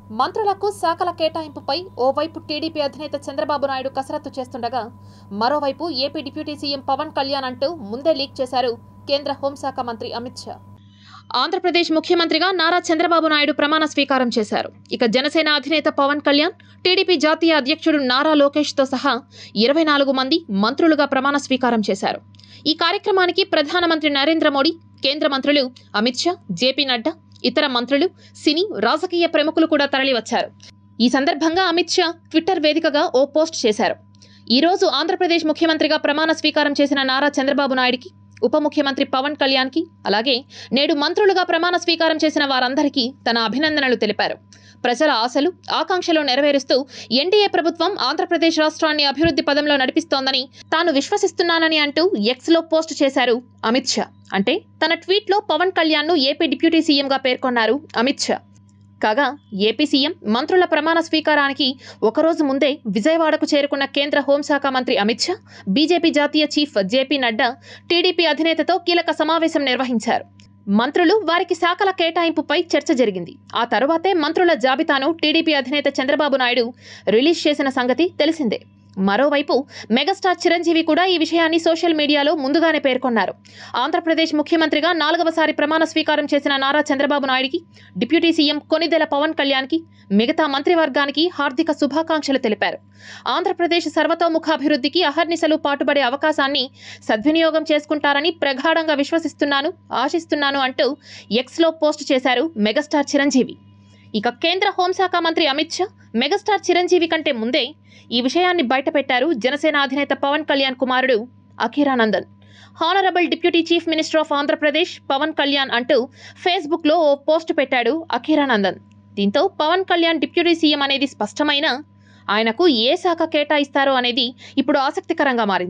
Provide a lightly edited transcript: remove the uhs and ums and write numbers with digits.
మంత్రులకు శాఖల కేటాయింపుపై ఓవైపు టీడీపీ అధినేత చంద్రబాబు నాయుడు కసరత్తు చేస్తుండగా మరోవైపు AP deputy CM Pawan Kalyan అంటూ ముందే లీక్ చేశారు కేంద్ర హోంశాఖ మంత్రి అమిత్ షా. ఆంధ్రప్రదేశ్ ముఖ్యమంత్రిగా నారా చంద్రబాబు నాయుడు ప్రమాణ స్వీకారం చేశారు. ఇక జనసేన అధినేత పవన్ కళ్యాణ్, టీడీపీ జాతీయ అధ్యక్షుడు నారా లోకేష్తో సహా 24 మంది మంత్రులుగా ప్రమాణ స్వీకారం చేశారు. ఈ కార్యక్రమానికి ప్రధానమంత్రి నరేంద్ర మోడీ, కేంద్ర మంత్రులు అమిత్ షా, జేపీ నడ్డా, ఇతర మంత్రులు, సినీ, రాజకీయ ప్రముఖులు కూడా తరలివచ్చారు. ఈ సందర్భంగా అమిత్ షా ట్విట్టర్ వేదికగా ఓ పోస్ట్ చేశారు. ఈ రోజు ఆంధ్రప్రదేశ్ ముఖ్యమంత్రిగా ప్రమాణ స్వీకారం చేసిన నారా చంద్రబాబు నాయుడికి, ఉప ముఖ్యమంత్రి పవన్ కళ్యాణ్కి, అలాగే నేడు మంత్రులుగా ప్రమాణ స్వీకారం చేసిన వారందరికీ తన అభినందనలు తెలిపారు. ప్రజల ఆశలు, ఆకాంక్షలు నెరవేరుస్తూ ఎన్డీఏ ప్రభుత్వం ఆంధ్రప్రదేశ్ రాష్ట్రాన్ని అభివృద్ధి పదంలో నడిపిస్తోందని తాను విశ్వసిస్తున్నానని అంటూ ఎక్స్లో పోస్ట్ చేశారు అమిత్ షా. అంటే తన ట్వీట్లో పవన్ కళ్యాణ్ను ఏపీ డిప్యూటీ సీఎంగా పేర్కొన్నారు అమిత్ షా. కాగా ఏపీ సీఎం మంత్రుల ప్రమాణ స్వీకారానికి ఒకరోజు ముందే విజయవాడకు చేరుకున్న కేంద్ర హోంశాఖ మంత్రి అమిత్ షా, బీజేపీ జాతీయ చీఫ్ జేపీ నడ్డా టీడీపీ అధినేతతో కీలక సమావేశం నిర్వహించారు. మంత్రులు, వారికి శాఖల కేటాయింపుపై చర్చ జరిగింది. ఆ తరువాతే మంత్రుల జాబితాను టీడీపీ అధినేత చంద్రబాబు నాయుడు రిలీజ్ చేసిన సంగతి తెలిసిందే. మరోవైపు మెగాస్టార్ చిరంజీవి కూడా ఈ విషయాన్ని సోషల్ మీడియాలో ముందుగానే పేర్కొన్నారు. ఆంధ్రప్రదేశ్ ముఖ్యమంత్రిగా 4వసారి ప్రమాణ స్వీకారం చేసిన నారా చంద్రబాబు నాయుడికి, డిప్యూటీ సీఎం కొనిదెల పవన్ కళ్యాణ్కి, మిగతా మంత్రివర్గానికి హార్దిక శుభాకాంక్షలు తెలిపారు. ఆంధ్రప్రదేశ్ సర్వతోముఖాభివృద్ధికి అహర్నిశలు పాటుపడే అవకాశాన్ని సద్వినియోగం చేసుకుంటారని ప్రగాఢంగా విశ్వసిస్తున్నాను, ఆశిస్తున్నాను అంటూ ఎక్స్లో పోస్ట్ చేశారు మెగాస్టార్ చిరంజీవి. ఇక కేంద్ర హోంశాఖ మంత్రి అమిత్ షా మెగాస్టార్ చిరంజీవి కంటే ముందే ఈ విషయాన్ని బయటపెట్టారు జనసేన అధినేత పవన్ కళ్యాణ్ కుమారుడు Akiranandan. Honourable deputy chief minister of Andhra Pradesh Pawan Kalyan అంటూ ఫేస్బుక్లో ఓ పోస్ట్ పెట్టాడు అఖీరానందన్. దీంతో పవన్ కళ్యాణ్ డిప్యూటీ సీఎం అనేది స్పష్టమైన, ఆయనకు ఏ శాఖ కేటాయిస్తారో అనేది ఇప్పుడు ఆసక్తికరంగా మారింది.